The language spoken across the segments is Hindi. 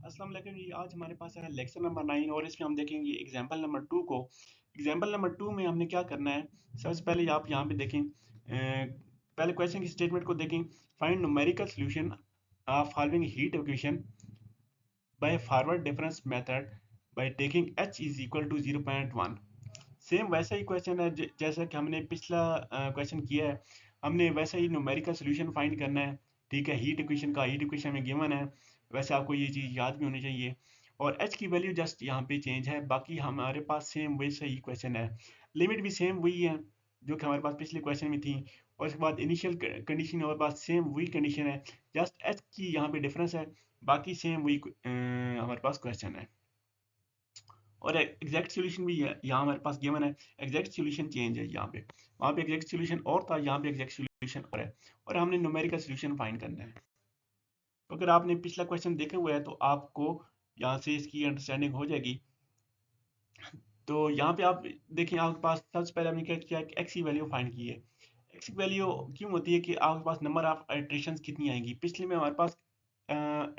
अस्सलाम वालेकुम जी। आज हमारे पास है लेक्चर नंबर 9 और इसमें हम देखेंगे एग्जाम्पल नंबर 2 को। एग्जाम्पल नंबर 2 में हमने क्या करना है, सबसे पहले आप यहाँ पे देखें, पहले क्वेश्चन की स्टेटमेंट को देखें। Find numerical solution of following heat equation by forward difference method by taking h is equal to 0.1। Same वैसा ही क्वेश्चन है जैसा कि हमने पिछला क्वेश्चन किया है। हमने वैसा ही न्यूमेरिकल सॉल्यूशन फाइंड करना है। ठीक है, हीट इक्वेशन में गिवन है, वैसे आपको ये चीज़ याद भी होनी चाहिए। और h की वैल्यू जस्ट यहाँ पे चेंज है, बाकी हमारे पास सेम वैसा ही क्वेश्चन है। लिमिट भी सेम वही है जो कि हमारे पास पिछले क्वेश्चन में थी। और उसके बाद इनिशियल कंडीशन हमारे पास सेम वही कंडीशन है, जस्ट h की यहाँ पे डिफरेंस है, बाकी सेम वही हमारे पास क्वेश्चन है। और एग्जैक्ट सॉल्यूशन भी यहाँ हमारे पास गिवन है, एग्जैक्ट सॉल्यूशन चेंज है यहाँ पे। वहाँ पे एग्जैक्ट सॉल्यूशन और था, यहाँ पे एग्जैक्ट सॉल्यूशन और है। और हमने न्यूमेरिकल सॉल्यूशन फाइंड करना है। तो अगर आपने पिछला क्वेश्चन देखे हुए है तो आपको यहाँ से इसकी अंडरस्टैंडिंग हो जाएगी। तो यहाँ पे आप देखें, आपके पास सबसे पहले हमने क्या किया कि एक्स की वैल्यू फाइंड की है। एक्स की वैल्यू क्यों होती है कि आपके पास नंबर ऑफ इटरेशंस कितनी आएंगी। पिछले में हमारे पास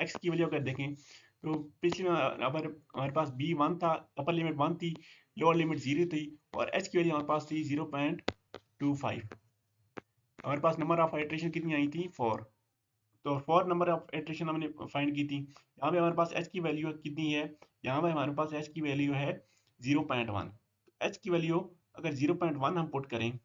एक्स की वैल्यू अगर देखें तो पिछले में अगर हमारे पास बी 1 था, अपर लिमिट 1 थी, लोअर लिमिट 0 थी, और एच की वैल्यू हमारे पास थी 0.25। हमारे पास नंबर ऑफ इटरेशन कितनी आई थी 4। तो 4 नंबर ऑफ इटरेशन हमने फाइंड की थी। यहाँ पे हमारे पास एच की वैल्यू कितनी है, यहाँ पे हमारे पास एच की वैल्यू है 0.1। एच की वैल्यू अगर 0.1 हम पुट करें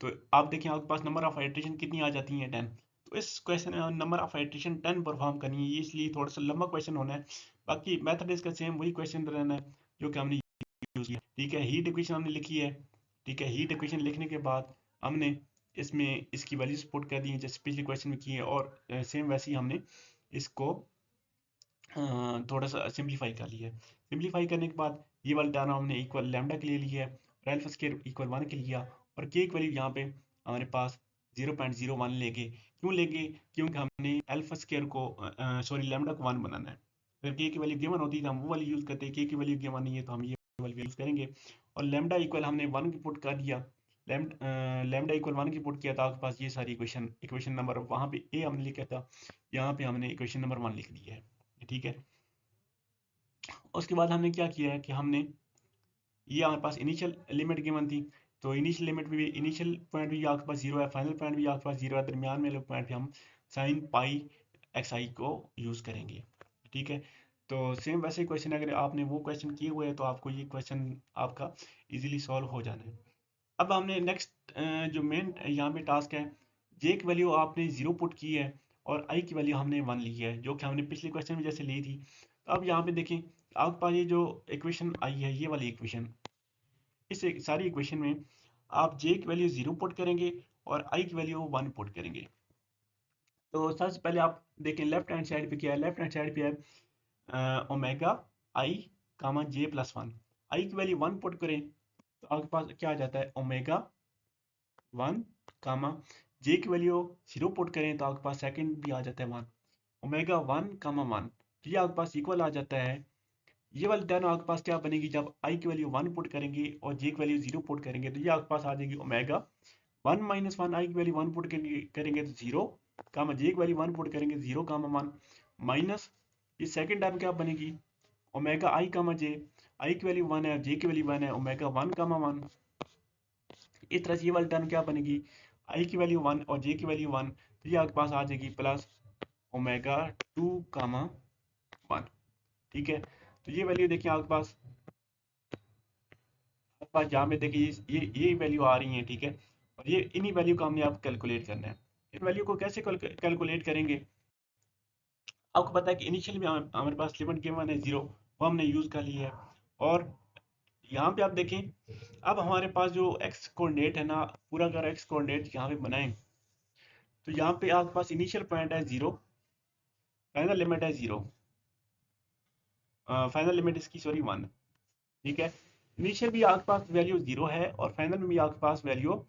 तो आप देखें आपके पास नंबर ऑफ आइट्रेशन कितनी आ जाती है 10। तो इस क्वेश्चन में नंबर ऑफ आइट्रेशन 10 परफॉर्म करनी है, इसलिए थोड़ा सा लंबा क्वेश्चन होना है। बाकी मेथड इसका सेम वही क्वेश्चन रहना है जो कि हमने यूज किया। ठीक है, हीट इक्वेशन हमने लिखी है। ठीक है, हीट इक्वेशन लिखने के बाद हमने इसमें इसकी वैल्यूज पुट कर दी है जैसे पिछले क्वेश्चन में की है, और सेम वैसे ही हमने इसको थोड़ा सा सिंप्लीफाई कर लिया है। सिंप्लीफाई करने के बाद ये वाला टर्म हमने इक्वल लैम्डा के लिए लिया है और अल्फा स्क्वायर इक्वल 1 के लिया, और के की वैल्यू यहाँ पे हमारे पास 0.01 लेंगे। क्यों लेंगे, क्योंकि हमने अल्फा स्क्वायर को सॉरी लैम्डा को 1 बनाना है। अगर के की वैल्यू गिवन होती है तो हम वो वाली यूज़ करते हैं, के की वैल्यू गिवन नहीं है तो हम ये वाली यूज़ करेंगे। और लैम्डा इक्वल हमने 1 की पुट कर दिया, लैम्डा इक्वल 1 की पुट किया था, आपके पास ये सारी इक्वेशन इक्वेशन नंबर वहाँ पे ए हमने लिखा था, यहाँ पे हमने इक्वेशन नंबर 1 लिख दिया है। ठीक है, उसके बाद हमने क्या किया है कि हमने ये हमारे पास इनिशियल लिमिट गिवन थी, तो इनिशियल लिमिट में भी इनिशियल पॉइंट भी आपके पास 0 है, फाइनल पॉइंट भी आपके पास 0 है, दरमियान में पॉइंट पे हम साइन पाई एक्स आई को यूज़ करेंगे। ठीक है, तो सेम वैसे क्वेश्चन अगर आपने वो क्वेश्चन किए हुए हैं तो आपको ये क्वेश्चन आपका इजीली सॉल्व हो जाना है। अब हमने नेक्स्ट जो मेन यहाँ पे टास्क है, जे की वैल्यू आपने 0 पुट की है और आई की वैल्यू हमने 1 ली है जो कि हमने पिछले क्वेश्चन में जैसे ली थी। तो अब यहाँ पे देखें, आपके पास ये जो इक्वेशन आई है, ये वाली इक्वेशन, इस सारी इक्वेशन में आप जे की वैल्यू 0 पुट करेंगे और आई की वैल्यू 1 पुट करेंगे। तो सबसे पहले आप देखें लेफ्ट हैंड साइड पे क्या है, लेफ्ट हैंड साइड पे है ओमेगा आई कामा जे प्लस 1। आई की वैल्यू 1 पुट करें तो आपके पास क्या आ जाता है, ओमेगा 1 कामा जे की वैल्यू 0 पुट करें तो आपके पास सेकंड भी आ जाता है 1, ओमेगा 1 कामा 1। तो ये आपके पास इक्वल आ जाता है। ये वाली टर्म आपके पास क्या बनेगी, जब आई की वैल्यू 1 पुट करेंगे और जे की वैल्यू 0 पुट करेंगे तो ये आपके पास आ जाएगी ओमेगा 1 माइनस 1। आई की वैल्यू 1 पुट करेंगे तो 0 कामा जे की वैल्यू 1 पुट करेंगे 0 कामा 1 माइनस ये सेकंड टर्म क्या बनेगी, ओमेगा आई कामा जे। आई की वैल्यू 1 है, जे की वैल्यू 1 है, ओमेगा 1 कामा 1। इस तरह से ये वाली टर्म क्या बनेगी, आई की वैल्यू 1 और जे की वैल्यू 1, तो ये आपके पास आ जाएगी प्लस ओमेगा 2 कामा 1। ठीक है, तो ये वैल्यू देखिए आपके पास जहाँ पे देखिए ये वैल्यू आ रही है। ठीक है, और ये इन्हीं वैल्यू का हमने आप कैलकुलेट करना है। इन वैल्यू को कैसे कैलकुलेट करेंगे, आपको पता है कि इनिशियल में हमारे पास लिमिट गिवन है 0, वो हमने यूज कर लिया है। और यहाँ पे आप देखें, अब हमारे पास जो एक्स कोऑर्डिनेट है ना, पूरा अगर एक्स कोऑर्डिनेट यहाँ पे बनाएं तो यहाँ पे आपके पास इनिशियल पॉइंट है 0, फाइनल लिमिट है 0, फाइनल लिमिट इसकी सॉरी 1। ठीक है, इनिशियल भी आपके पास वैल्यू 0 है और फाइनल में भी आपके पास वैल्यू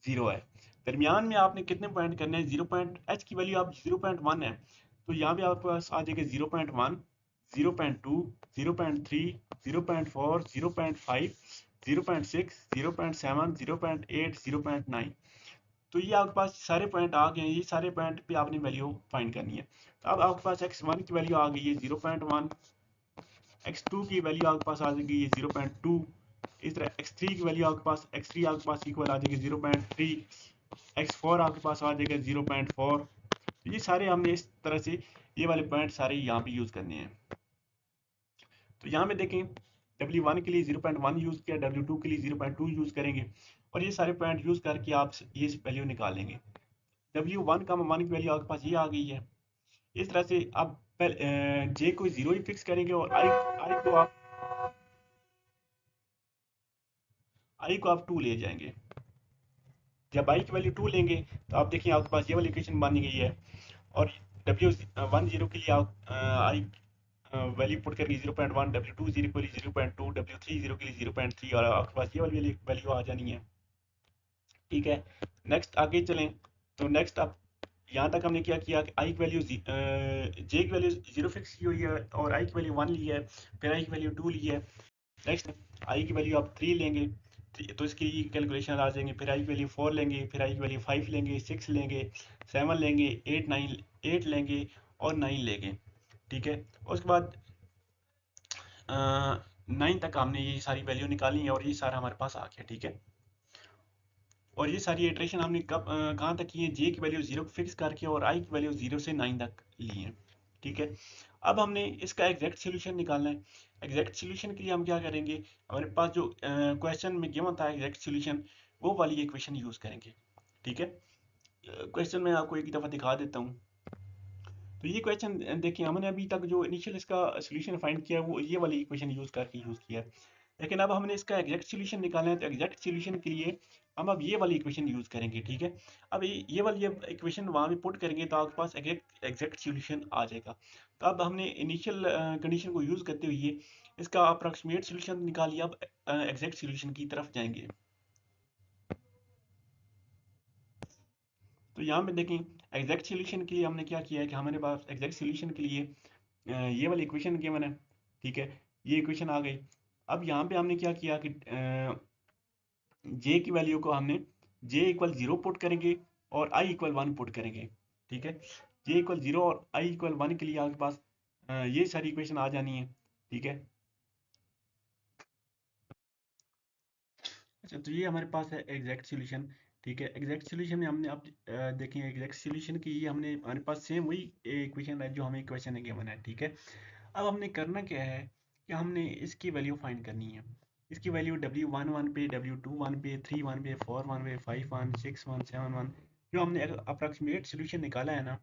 0 है। दरमियान में आपने कितने पॉइंट करने हैं, 0 पॉइंट एच की वैल्यू आप 0.1 है, तो यहाँ पे आपके पास आ जाएगा 0.1, 0.2, 0.3, 0.4, 0.5, 0.6, 0.7, 0.8, 0.9। तो ये आपके पास सारे पॉइंट आ गए हैं, ये सारे पॉइंट पे आपने वैल्यू फाइंड करनी है। तो अब आपके पास x1 की वैल्यू आ गई है 0.1, x2 की वैल्यू आपके पास आ जाएगी ये 0.2, इस तरह x3 की वैल्यू आपके पास x3 आपके पास इक्वल आ जाएगी 0.3, x4 आपके पास आ जाएगा 0.4। तो ये सारे हमने इस तरह से ये वाले पॉइंट सारे यहाँ पे यूज करने हैं। तो यहाँ पे देखें W1 के लिए 0.1 यूज किया, W2 के लिए 0.2 यूज करेंगे और ये सारे पॉइंट यूज करके आप ये वैल्यू निकालेंगे। W1 का 1 की वैल्यू आपके पास ये आ गई है। इस तरह से आप जे को 0 ही फिक्स करेंगे और आई को आप 2 ले जाएंगे। जब आई की वैल्यू 2 लेंगे तो आप देखिए आपके पास ये वाली इक्वेशन बन गई है और W10 के लिए आप आई वैल्यू पुट करके 0.1, W2 0 के लिए 0.2, W3 0 के लिए 0.3 और आपके पास ये वाली वैल्यू आ जानी है। ठीक है, नेक्स्ट आगे चलें। तो नेक्स्ट आप यहाँ तक हमने क्या किया कि आई की वैल्यू जे की वैल्यू 0 फिक्स की हुई है और आई की वैल्यू 1 ली है, फिर आई की वैल्यू 2 ली है। नेक्स्ट आई की वैल्यू आप 3 लेंगे तो इसकी कैलकुलेशन आ जाएंगे, फिर आई की वैल्यू 4 लेंगे, फिर आई की वैल्यू 5 लेंगे, 6 लेंगे, 7 लेंगे, 8 लेंगे और 9 लेंगे। ठीक है, उसके बाद 9 तक हमने ये सारी वैल्यू निकाली है और ये सारा हमारे पास आ गया। ठीक है, और ये सारी इटरेशन हमने कब कहाँ तक की है, जे की वैल्यू 0 फिक्स करके और आई की वैल्यू 0 से 9 तक ली है। ठीक है, अब हमने इसका एग्जैक्ट सॉल्यूशन निकालना है। एग्जैक्ट सॉल्यूशन के लिए हम क्या करेंगे, हमारे पास जो क्वेश्चन में गिवन था एग्जैक्ट सॉल्यूशन, वो वाली इक्वेशन यूज करेंगे। ठीक है, क्वेश्चन मैं आपको एक दफ़ा दिखा देता हूँ। तो ये क्वेश्चन देखिए, हमने अभी तक जो इनिशियल इसका सॉल्यूशन फाइंड किया वो ये वाली इक्वेशन यूज करके यूज किया है, लेकिन अब हमने इसका एग्जैक्ट सॉल्यूशन निकालना है। तो एग्जैक्ट सॉल्यूशन के लिए हम अब ये वाली इक्वेशन यूज करेंगे। ठीक है, अब ये वाली इक्वेशन वहाँ पे पुट करेंगे तो आपके पास एग्जैक्ट सॉल्यूशन आ जाएगा। तो अब हमने इनिशियल कंडीशन को यूज करते हुए इसका अप्रॉक्सीमेट सॉल्यूशन निकालिए। अब एग्जैक्ट सॉल्यूशन की तरफ जाएंगे। तो यहाँ पे देखें एग्जैक्ट सॉल्यूशन के लिए हमने क्या किया है कि हमारे पास एग्जैक्ट सॉल्यूशन के लिए ये वाली इक्वेशन गिवन है। ठीक है, ये इक्वेशन आ गई। अब यहाँ पे हमने क्या किया कि जे की वैल्यू को हमने जे इक्वल 0 पुट करेंगे और आई इक्वल 1 पुट करेंगे। ठीक है, जे इक्वल 0 और आई इक्वल 1 के लिए आपके पास ये सारी इक्वेशन आ जानी है। ठीक है, अच्छा तो ये हमारे पास है एग्जैक्ट सॉल्यूशन। ठीक है, एग्जैक्ट सॉल्यूशन में हमने अब देखें एग्जैक्ट सॉल्यूशन की ये हमने हमारे पास सेम वही इक्वेशन है जो हमें इक्वेशन है गिवन है। ठीक है, अब हमने करना क्या है कि हमने इसकी वैल्यू फाइंड करनी है। इसकी वैल्यू W11 पे, W21 पे, 31 पे, 41 पे, 51, 61, 71 जो हमने अप्रॉक्सीमेट सॉल्यूशन निकाला है ना,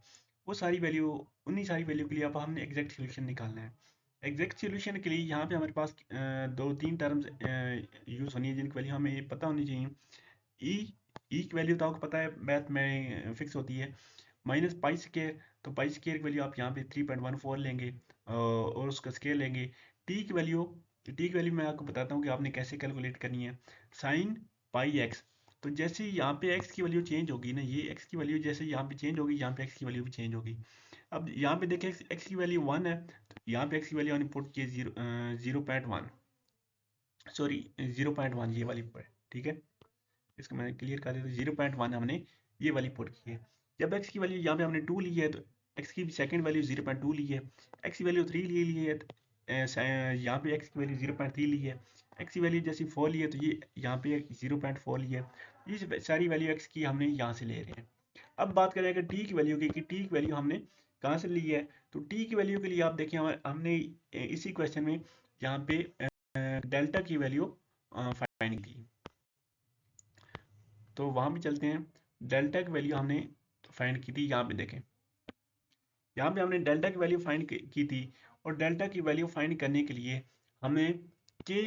वो सारी वैल्यू, उन्हीं सारी वैल्यू के लिए अब हमने एग्जैक्ट सॉल्यूशन निकालना है। एग्जैक्ट सॉल्यूशन के लिए यहाँ पे हमारे पास दो तीन टर्म्स यूज होनी है जिनकी वैल्यू हमें ये पता होनी चाहिए। ई ई की वैल्यू तो आपको पता है मैथ में फिक्स होती है, माइनस पाई स्केयर। तो पाई स्केयर की वैल्यू आप यहाँ पे 3.14 लेंगे और उसका स्केयर लेंगे। टी की वैल्यू, टी की वैल्यू मैं आपको बताता हूँ कि आपने कैसे कैलकुलेट करनी है। साइन पाई एक्स, तो जैसे ही यहाँ पे एक्स की वैल्यू चेंज होगी ना, ये एक्स की वैल्यू जैसे यहाँ पे चेंज होगी, यहाँ पे एक्स की वैल्यू भी चेंज होगी। अब यहाँ पे देखें एक्स की वैल्यू 1 है, तो यहाँ पे एक्स की वैल्यू हमने पुट की 0.1, सॉरी 0.1 ये वाली पर। ठीक है, इसको मैं क्लियर कर देता हूँ। 0.1 हमने ये वाली पुट की है। जब एक्स की वैल्यू यहाँ पे हमने 2 ली है तो एक्स की सेकंड वैल्यू 0.2 ली है, एक्स की वैल्यू 3 ली है तो यहाँ पे एक्स की वैल्यू 0.3 ली है, एक्स की वैल्यू जैसी 4 ली है तो ये यहाँ पे 0.4 ली है। ये सारी वैल्यू एक्स की हमने यहाँ से ले रहे हैं। अब बात करें अगर टी की वैल्यू की, कि टी की वैल्यू हमने कहाँ से ली है, तो टी की वैल्यू के लिए आप देखिए हमने इसी क्वेश्चन में यहाँ पे डेल्टा की वैल्यू फाइंड की। तो वहां भी चलते हैं, डेल्टा की वैल्यू हमने फाइंड की थी। यहाँ पे देखें, यहाँ पे हमने डेल्टा की वैल्यू फाइंड की थी और डेल्टा की वैल्यू फाइंड करने के लिए हमने के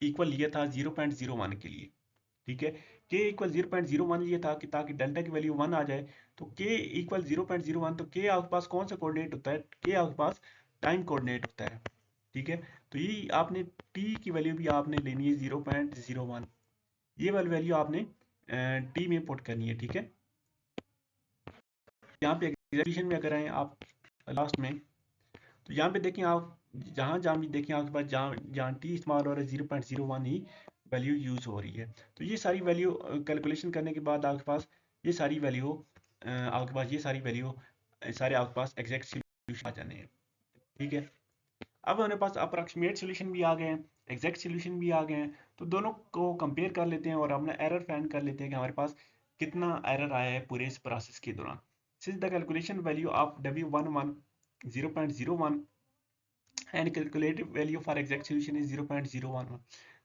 इक्वल लिया था 0.01 के लिए। ठीक है, के इक्वल 0.01 लिया था कि ताकि डेल्टा की वैल्यू 1 आ जाए। तो के इक्वल 0.01, तो के आपके पास कौन सा कोऑर्डिनेट होता है, के आपके पास टाइम कोऑर्डिनेट होता है। ठीक है, तो ये आपने टी की वैल्यू भी आपने लेनी है 0.01, ये वाली वैल्यू आपने टी में पुट करनी है। ठीक है, यहाँ पे एग्जीक्यूशन में अगर आए आप लास्ट में, तो यहाँ पे देखें आप जहाँ जहाँ भी देखें आपके पास जहाँ जहाँ टी इस्तेमाल हो रहा है 0.01 ही वैल्यू यूज हो रही है। तो ये सारी वैल्यू कैलकुलेशन करने के बाद आपके पास ये सारी वैल्यू आपके पास, ये सारी वैल्यू सारे आपके पास एग्जैक्ट सोल्यूशन आ जाने हैं। ठीक है, अब हमारे पास अप्रॉक्सीमेट सोल्यूशन भी आ गए हैं, एग्जैक्ट सोल्यूशन भी आ गए हैं, तो दोनों को कंपेयर कर लेते हैं और अपना एरर फाइंड कर लेते हैं कि हमारे पास कितना एरर आया है पूरे इस प्रोसेस के दौरान। Since the calculation value of W11 0.01 and calculated value for exact solution is 0.011।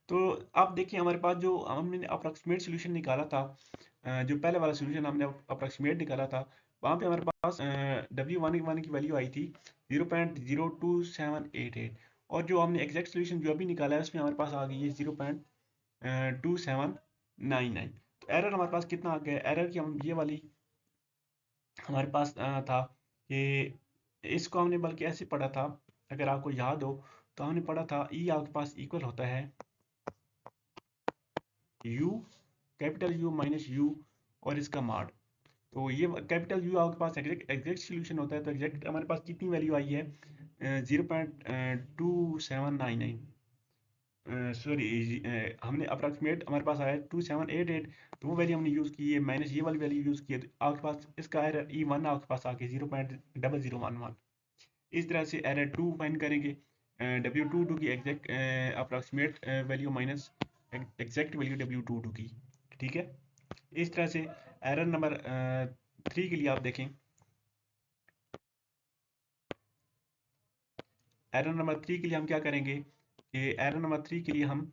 तो आप देखिए हमारे पास जो हमने अप्रॉक्सीमेट सोल्यूशन निकाला था, जो पहले वाला सोल्यूशन हमने अप्रॉक्सीमेट निकाला था, वहाँ पे हमारे पास W11 की वैल्यू आई थी 0.02788, और जो हमने एग्जैक्ट सोल्यूशन जो अभी निकाला है उसमें हमारे पास आ गई है 0.2799। तो एरर हमारे पास कितना आ गया, एरर की हम ये वाली हमारे पास था कि इसको हमने बल्कि ऐसे पढ़ा था, अगर आपको याद हो तो हमने पढ़ा था ई आपके पास इक्वल होता है you, capital you minus you और इसका मॉड। तो ये कैपिटल यू आपके पास एग्जैक्ट सोल्यूशन होता है, तो एग्जैक्ट हमारे पास कितनी वैल्यू आई है 0.2799, सॉरी हमने अप्रॉक्सीमेट हमारे पास आया 2788, तो वो वैल्यू हमने यूज़ की है, माइनस ये वाली वैल्यू यूज़ की है, तो आपके पास इसका एरर E1 आपके पास आके 0.0011। इस तरह से एरर 2 फाइंड करेंगे, W22 की exact approximate value minus exact value W22 की। ठीक है, इस तरह से एरर नंबर 3 के लिए आप देखें, एरर नंबर 3 के लिए हम क्या करेंगे कि एरर नंबर 3 के लिए हम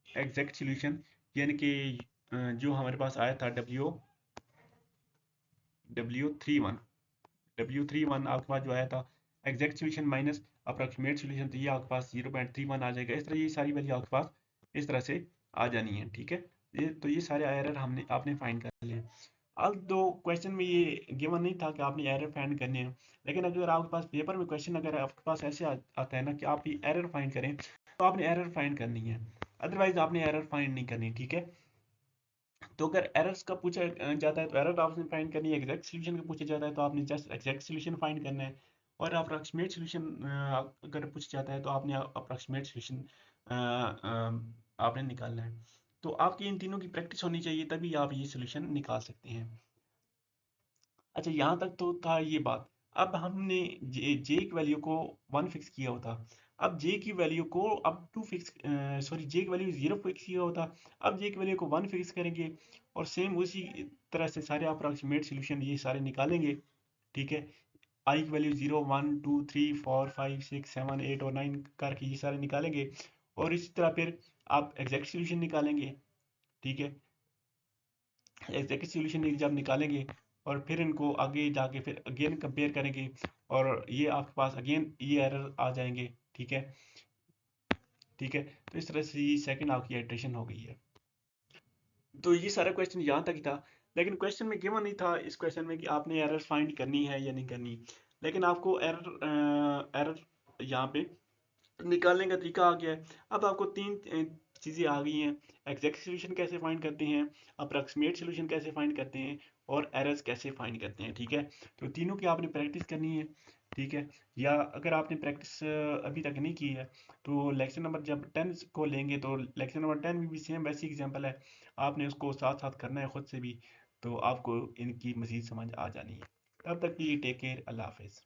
एग्जैक्ट सॉल्यूशन, यानी कि जो हमारे पास आया था W31 आपके पास जो आया था exact solution minus approximate solution, तो ये आपके पास 0.31 आ जाएगा। इस तरह ये सारी वैल्यू आपके पास इस तरह से आ जानी है। ठीक है, ये सारे एरर हमने आपने फाइंड कर लिए। अब दो क्वेश्चन में ये गिवन नहीं था कि आपने एरर फाइंड करने हैं, लेकिन अगर आपके पास पेपर में क्वेश्चन अगर आपके पास ऐसे आता है ना कि आप ये एरर फाइंड करें, तो आपने एरर फाइंड करनी है, अदरवाइज आपने एरर फाइंड नहीं करनी। ठीक है, तो अगर एरर्स का पूछा जाता है तो एरर आपने फाइंड करनी है, एग्जैक्ट सॉल्यूशन का पूछा जाता है तो आपने जस्ट एग्जैक्ट सॉल्यूशन फाइंड करना है, और अप्रॉक्सीमेट सॉल्यूशन अगर पूछा जाता है तो आपने अप्रॉक्सीमेट सॉल्यूशन आपने निकालना है। तो आपकी इन तीनों की प्रैक्टिस होनी चाहिए, तभी आप ये सॉल्यूशन निकाल सकते हैं। अच्छा, यहाँ तक तो था ये बात। अब हमने जे की वैल्यू को 1 फिक्स किया होता, अब जे की वैल्यू को अब 2 फिक्स, सॉरी जे की वैल्यू 0 फिक्स किया होता, अब जे की वैल्यू को 1 फिक्स करेंगे, और सेम उसी तरह से सारे अप्रॉक्सीमेट सॉल्यूशन ये सारे निकालेंगे। ठीक है, आई की वैल्यू 0 1 2 3 4 5 6 7 8 और 9 करके ये सारे निकालेंगे, और इसी तरह फिर आप एग्जैक्ट सॉल्यूशन निकालेंगे। ठीक है, एग्जैक्ट सॉल्यूशन जब निकालेंगे और फिर इनको आगे जाके फिर अगेन कंपेयर करेंगे, और ये आपके पास अगेन ये एरर आ जाएंगे। ठीक है, ठीक है, तो इस तरह से ये सेकंड आपकी इटरेशन हो गई है। तो ये सारा क्वेश्चन यहाँ तक ही था, लेकिन क्वेश्चन में गिवन नहीं था इस क्वेश्चन में कि आपने एरर फाइंड करनी है या नहीं करनी, लेकिन आपको एरर एरर यहाँ पे निकालने का तरीका आ गया है। अब आपको तीन चीज़ें आ गई हैं, एग्जैक्ट सॉल्यूशन कैसे फाइंड करते हैं, अप्रॉक्सीमेट सॉल्यूशन कैसे फाइंड करते हैं, और एरर्स कैसे फाइंड करते हैं। ठीक है, तो तीनों की आपने प्रैक्टिस करनी है। ठीक है, या अगर आपने प्रैक्टिस अभी तक नहीं की है तो लेक्चर नंबर जब 10 को लेंगे तो लेक्चर नंबर 10 में भी सेम वैसी एग्जाम्पल है, आपने उसको साथ साथ करना है खुद से भी, तो आपको इनकी मज़ीद समझ आ जानी है। तब तक के लिए टेक केयर, अल्लाह हाफिज़।